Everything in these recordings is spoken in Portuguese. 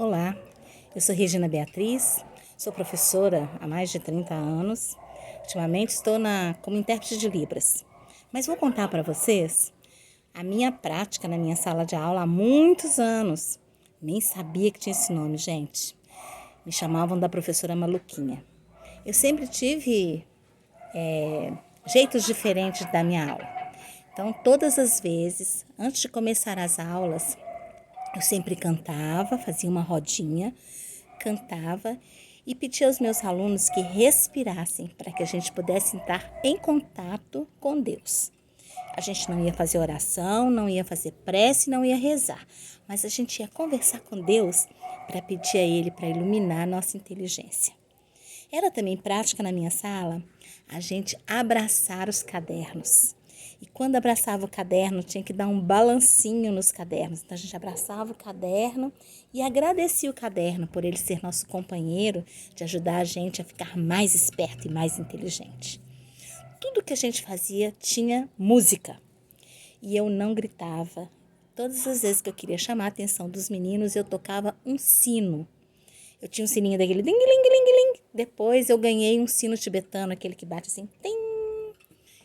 Olá, eu sou Regina Beatriz, sou professora há mais de 30 anos. Ultimamente estou como intérprete de Libras. Mas vou contar para vocês a minha prática na minha sala de aula há muitos anos. Nem sabia que tinha esse nome, gente. Me chamavam da professora Maluquinha. Eu sempre tive jeitos diferentes da minha aula. Então, todas as vezes, antes de começar as aulas, eu sempre cantava, fazia uma rodinha, cantava e pedia aos meus alunos que respirassem para que a gente pudesse entrar em contato com Deus. A gente não ia fazer oração, não ia fazer prece, não ia rezar, mas a gente ia conversar com Deus para pedir a Ele para iluminar a nossa inteligência. Era também prática na minha sala a gente abraçar os cadernos. E quando abraçava o caderno, tinha que dar um balancinho nos cadernos. Então, a gente abraçava o caderno e agradecia o caderno por ele ser nosso companheiro de ajudar a gente a ficar mais esperto e mais inteligente. Tudo que a gente fazia tinha música. E eu não gritava. Todas as vezes que eu queria chamar a atenção dos meninos, eu tocava um sino. Eu tinha um sininho daquele ding-ling-ling-ling. Depois eu ganhei um sino tibetano, aquele que bate assim, tim.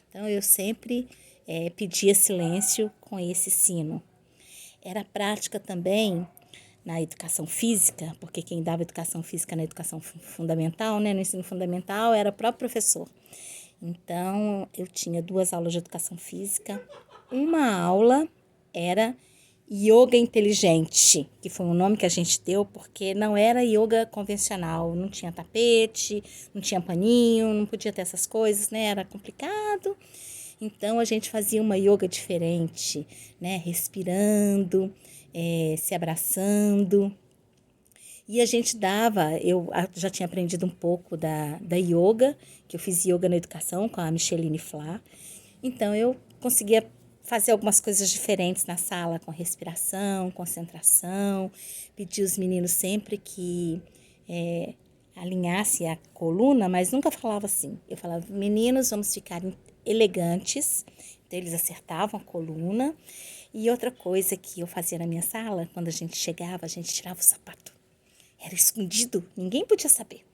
Então eu sempre pedia silêncio com esse sino. Era prática também na educação física, porque quem dava educação física na educação fundamental, no ensino fundamental, era o próprio professor. Então eu tinha 2 aulas de educação física. Uma aula era yoga inteligente, que foi um nome que a gente deu porque não era yoga convencional, não tinha tapete, não tinha paninho, não podia ter essas coisas, né? Era complicado. Então a gente fazia uma yoga diferente, né? Respirando, se abraçando. E a gente eu já tinha aprendido um pouco da yoga, que eu fiz yoga na educação com a Micheline Flá. Então eu conseguia fazer algumas coisas diferentes na sala, com respiração, concentração. Pedi os meninos sempre que alinhasse a coluna, mas nunca falava assim. Eu falava, meninos, vamos ficar elegantes. Então eles acertavam a coluna. E outra coisa que eu fazia na minha sala, quando a gente chegava, a gente tirava o sapato. Era escondido, ninguém podia saber.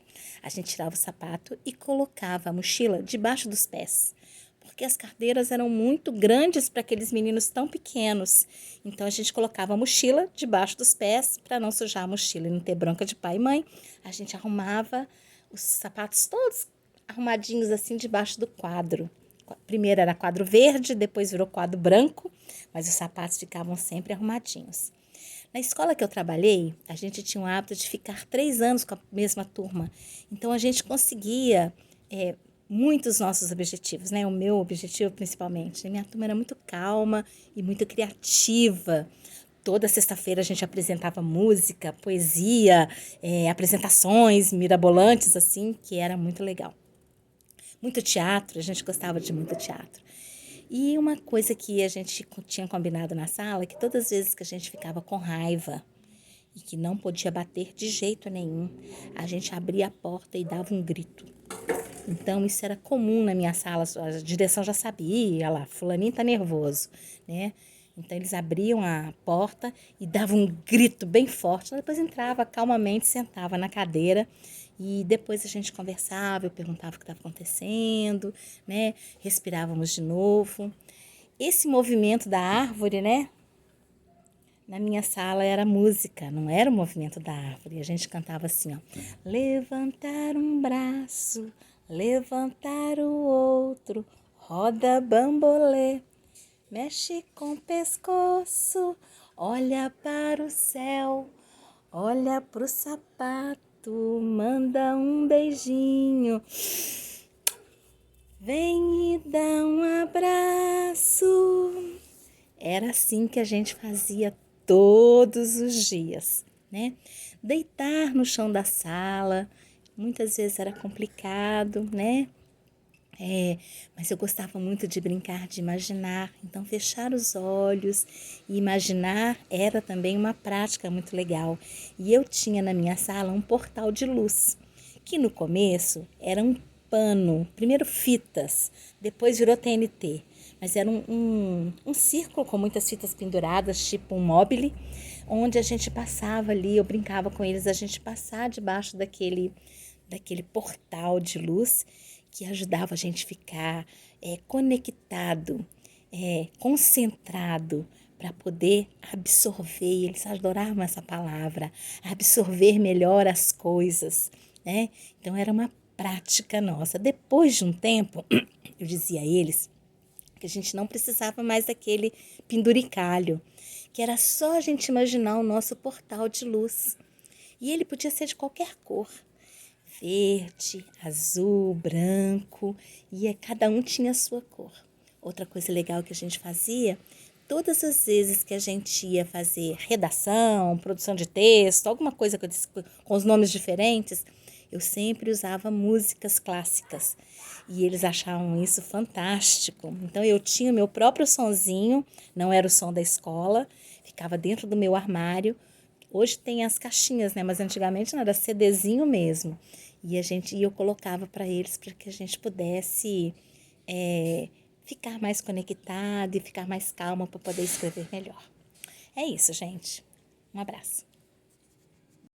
A gente tirava o sapato e colocava a mochila debaixo dos pés, porque as cadeiras eram muito grandes para aqueles meninos tão pequenos. Então, a gente colocava a mochila debaixo dos pés para não sujar a mochila e não ter bronca de pai e mãe. A gente arrumava os sapatos todos arrumadinhos assim debaixo do quadro. Primeiro era quadro verde, depois virou quadro branco, mas os sapatos ficavam sempre arrumadinhos. Na escola que eu trabalhei, a gente tinha o hábito de ficar 3 anos com a mesma turma. Então, a gente conseguia muitos nossos objetivos, né? O meu objetivo, principalmente. Minha turma era muito calma e muito criativa. Toda sexta-feira a gente apresentava música, poesia, apresentações mirabolantes, assim, que era muito legal. Muito teatro, a gente gostava de muito teatro. E uma coisa que a gente tinha combinado na sala, que todas as vezes que a gente ficava com raiva e que não podia bater de jeito nenhum, a gente abria a porta e dava um grito. Então, isso era comum na minha sala, a direção já sabia, lá, fulaninho tá nervoso, né? Então, eles abriam a porta e davam um grito bem forte, depois entrava calmamente, sentava na cadeira e depois a gente conversava, eu perguntava o que estava acontecendo, né? Respirávamos de novo. Esse movimento da árvore, né? Na minha sala era música, não era o movimento da árvore. A gente cantava assim, ó. Levantar um braço, levantar o outro, roda bambolê, mexe com o pescoço, olha para o céu, olha pro sapato, manda um beijinho, vem e dá um abraço. Era assim que a gente fazia todos os dias, né? Deitar no chão da sala, muitas vezes era complicado, né? Mas eu gostava muito de brincar, de imaginar. Então, fechar os olhos e imaginar era também uma prática muito legal. E eu tinha na minha sala um portal de luz, que no começo era um pano, primeiro fitas, depois virou TNT. Mas era um círculo com muitas fitas penduradas, tipo um mobile, onde a gente passava ali, eu brincava com eles, a gente passar debaixo daquele portal de luz que ajudava a gente a ficar conectado, concentrado para poder absorver, eles adoravam essa palavra, absorver melhor as coisas, né? Então era uma prática nossa. Depois de um tempo, eu dizia a eles que a gente não precisava mais daquele penduricalho, que era só a gente imaginar o nosso portal de luz. E ele podia ser de qualquer cor, verde, azul, branco, e cada um tinha a sua cor. Outra coisa legal que a gente fazia, todas as vezes que a gente ia fazer redação, produção de texto, alguma coisa com os nomes diferentes, eu sempre usava músicas clássicas. E eles achavam isso fantástico. Então eu tinha meu próprio sonzinho, não era o som da escola, ficava dentro do meu armário. Hoje tem as caixinhas, né? Mas antigamente não era CDzinho mesmo. E eu colocava para eles para que a gente pudesse ficar mais conectado e ficar mais calma para poder escrever melhor. É isso, gente. Um abraço.